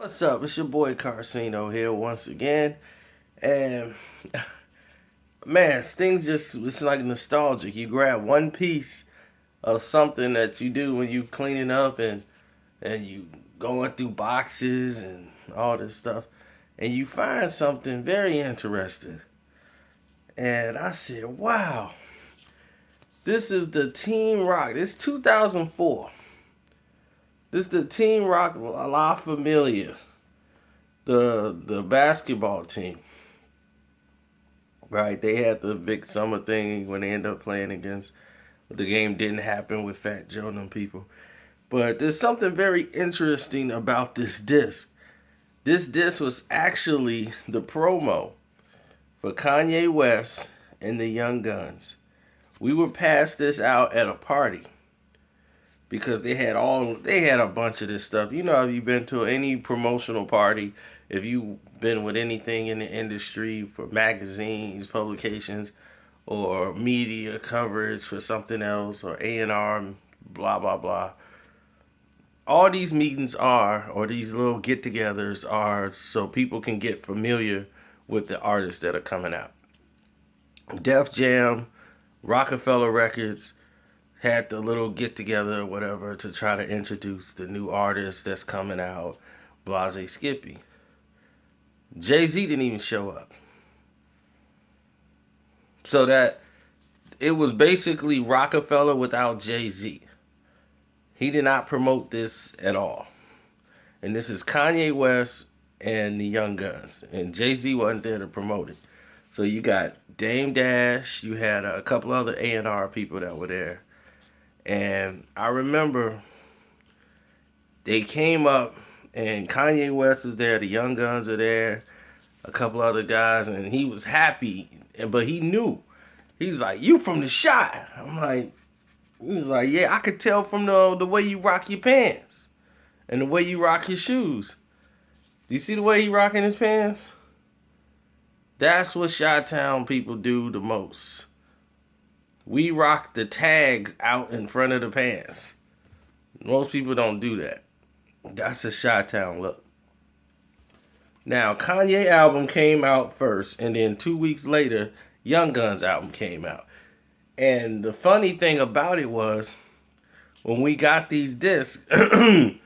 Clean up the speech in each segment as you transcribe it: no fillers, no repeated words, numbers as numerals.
What's up? It's your boy Carcino here once again. And man, things it's like nostalgic. You grab one piece of something that you do when you cleaning up and you going through boxes and all this stuff, and you find something very interesting. And I said, wow, this is the Team Rock. This 2004. This is the Team Rock La Familia, the basketball team. Right, they had the big summer thing when they ended up playing against. The game didn't happen with Fat Joe and them people. But there's something very interesting about this disc. This disc was actually the promo for Kanye West and the Young Gunz. We would pass this out at a party because they had a bunch of this stuff. You know, if you've been to any promotional party, if you've been with anything in the industry for magazines, publications, or media coverage for something else, or A&R, blah, blah, blah. All these meetings or these little get-togethers are so people can get familiar with the artists that are coming out. Def Jam, Rockefeller Records had the little get-together or whatever to try to introduce the new artist that's coming out, Blase Skippy. Jay-Z didn't even show up. So that it was basically Rockefeller without Jay-Z. He did not promote this at all. And this is Kanye West and the Young Gunz. And Jay-Z wasn't there to promote it. So you got Dame Dash. You had a couple other A&R people that were there. And I remember they came up and Kanye West is there. The Young Gunz are there. A couple other guys. And he was happy. But he knew. He's like, you from the shot. I'm like, he was like, yeah, I could tell from the way you rock your pants and the way you rock your shoes. Do you see the way he rocking his pants? That's what Chi-Town people do the most. We rock the tags out in front of the pants. Most people don't do that. That's a Chi-Town look. Now, Kanye album came out first, and then 2 weeks later, Young Gunz album came out. And the funny thing about it was, when we got these discs, and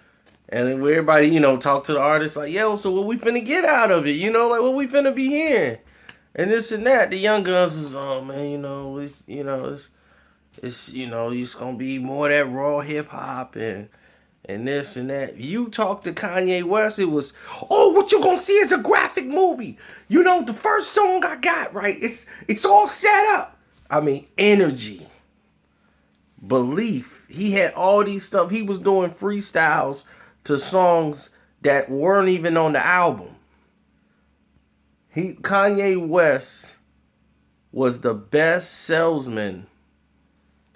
everybody, talked to the artist like, yo, so what we finna get out of it? Like what we finna be hearing? And this and that. The Young Gunz was, oh man, it's gonna be more of that raw hip hop and this and that. You talk to Kanye West, it was, oh, what you gonna see is a graphic movie. The first song I got, right? It's all set up. I mean, energy, belief. He had all these stuff. He was doing freestyles to songs that weren't even on the album. Kanye West was the best salesman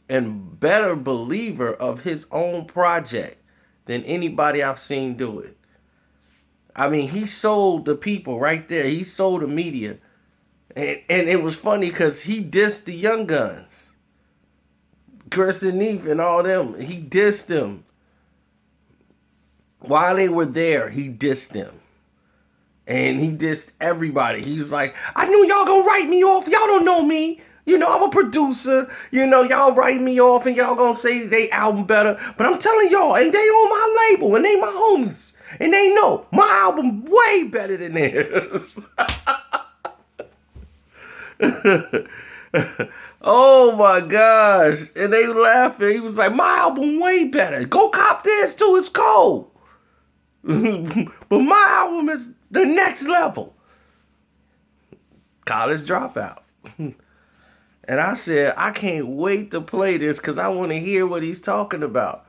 and better believer of his own project than anybody I've seen do it. I mean, he sold the people right there. He sold the media. And it was funny because he dissed the Young Gunz. Chris and Neef and all them. He dissed them. While they were there, he dissed them. And he dissed everybody. He was like, I knew y'all gonna write me off. Y'all don't know me. I'm a producer. Y'all write me off and y'all gonna say they album better. But I'm telling y'all, and they on my label, and they my homies. And they know my album way better than theirs. Oh my gosh. And they laughing. He was like, my album way better. Go cop this too. It's cold. But my album is the next level. College Dropout. And I said, I can't wait to play this because I want to hear what he's talking about.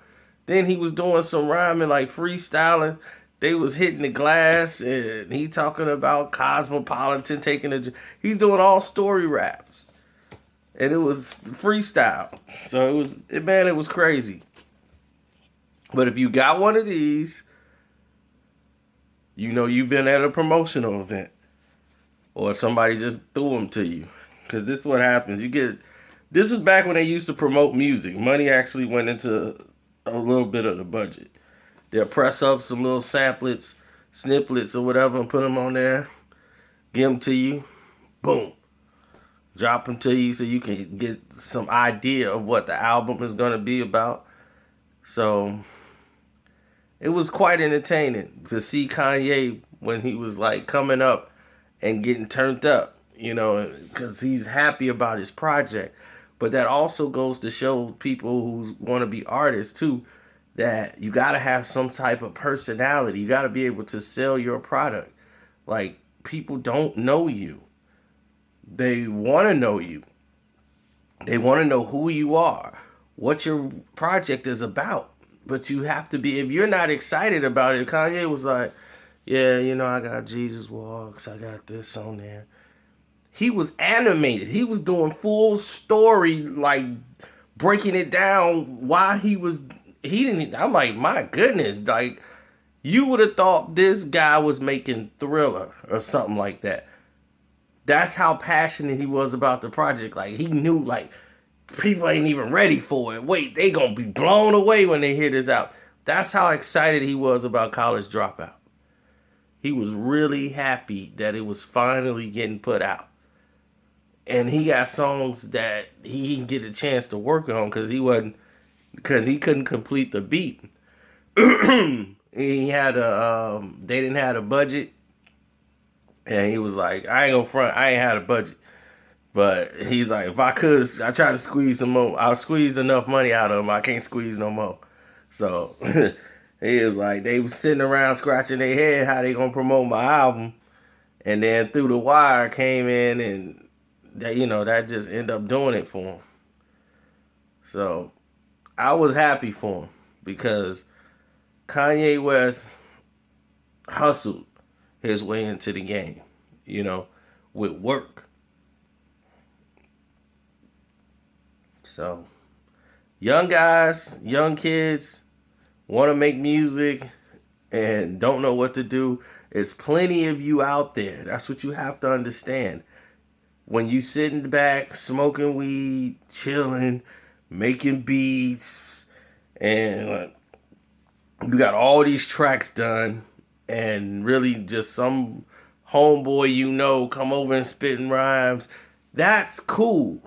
Then he was doing some rhyming, like freestyling. They was hitting the glass, and he talking about Cosmopolitan he's doing all story raps. And it was freestyle. So it was crazy. But if you got one of these, you've been at a promotional event. Or somebody just threw them to you. Because this is what happens. This was back when they used to promote music. Money actually went into a little bit of the budget. They'll press up some little samplets, snippets or whatever and put them on there. Give them to you. Boom. Drop them to you so you can get some idea of what the album is going to be about. So it was quite entertaining to see Kanye when he was like coming up and getting turned up, you know, because he's happy about his project. But that also goes to show people who want to be artists too, that you got to have some type of personality. You got to be able to sell your product. Like, people don't know you. They want to know you. They want to know who you are, what your project is about. But you have to be, if you're not excited about it, Kanye was like, yeah, you know, I got Jesus Walks, I got this on there. He was animated. He was doing full story, like breaking it down why he didn't, I'm like, my goodness, like, you would have thought this guy was making Thriller or something like that. That's how passionate he was about the project. Like, he knew, like, people ain't even ready for it. Wait, they gonna be blown away when they hear this out. That's how excited he was about College Dropout. He was really happy that it was finally getting put out. And he got songs that he didn't get a chance to work on because he couldn't complete the beat. He had they didn't have a budget. And he was like, I ain't gonna front, I ain't had a budget. But he's like, if I could, I try to squeeze some more. I squeezed enough money out of him. I can't squeeze no more. So he was like, they was sitting around scratching their head how they gonna promote my album. And then Through the Wire came in and that, you know, that just ended up doing it for him. So I was happy for him because Kanye West hustled his way into the game, you know, with work. So, young guys, young kids want to make music and don't know what to do. There's plenty of you out there. That's what you have to understand. When you sitting back, smoking weed, chilling, making beats, and you got all these tracks done, and really just some homeboy you know come over and spitting rhymes, that's cool.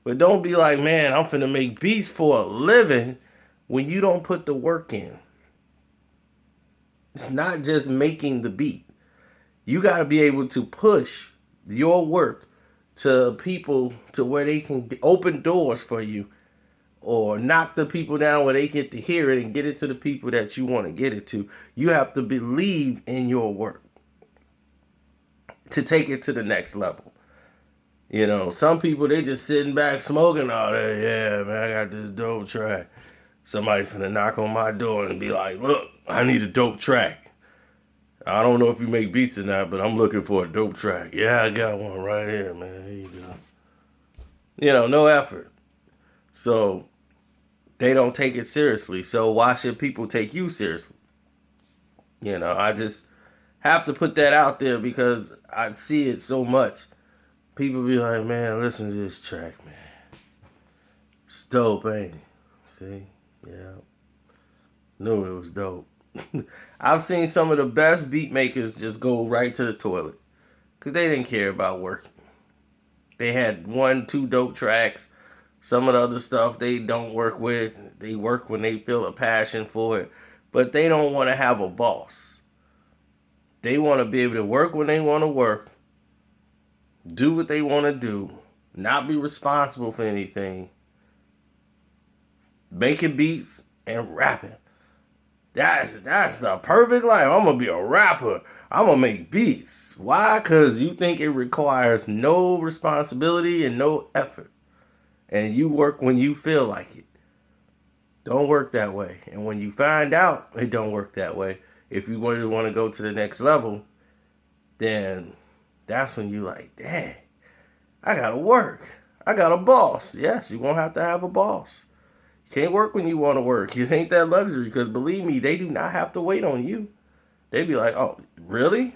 But don't be like, man, I'm finna make beats for a living when you don't put the work in. It's not just making the beat. You gotta be able to push your work to people to where they can open doors for you or knock the people down where they get to hear it and get it to the people that you want to get it to. You have to believe in your work to take it to the next level. You know, some people, they just sitting back smoking all day. Yeah, man, I got this dope track. Somebody finna knock on my door and be like, look, I need a dope track. I don't know if you make beats or not, but I'm looking for a dope track. Yeah, I got one right here, man. Here you go. You know, no effort. So they don't take it seriously. So why should people take you seriously? You know, I just have to put that out there because I see it so much. People be like, man, listen to this track, man. It's dope, ain't it? See? Yeah. Knew it was dope. I've seen some of the best beat makers just go right to the toilet because they didn't care about working. They had 1, 2 dope tracks. Some of the other stuff they don't work with. They work when they feel a passion for it. But they don't want to have a boss. They want to be able to work when they want to work. Do what they want to do. Not be responsible for anything. Making beats and rapping. That's the perfect life. I'm going to be a rapper. I'm going to make beats. Why? Because you think it requires no responsibility and no effort. And you work when you feel like it. Don't work that way. And when you find out it don't work that way, if you really want to go to the next level, then that's when you like, dang, I got to work. I got a boss. Yes, you're going to have a boss. You can't work when you want to work. It ain't that luxury because believe me, they do not have to wait on you. They be like, oh, really?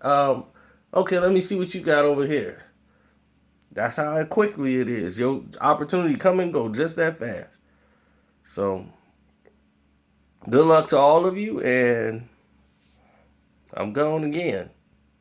Okay, let me see what you got over here. That's how quickly it is. Your opportunity come and go just that fast. So, good luck to all of you, and I'm gone again.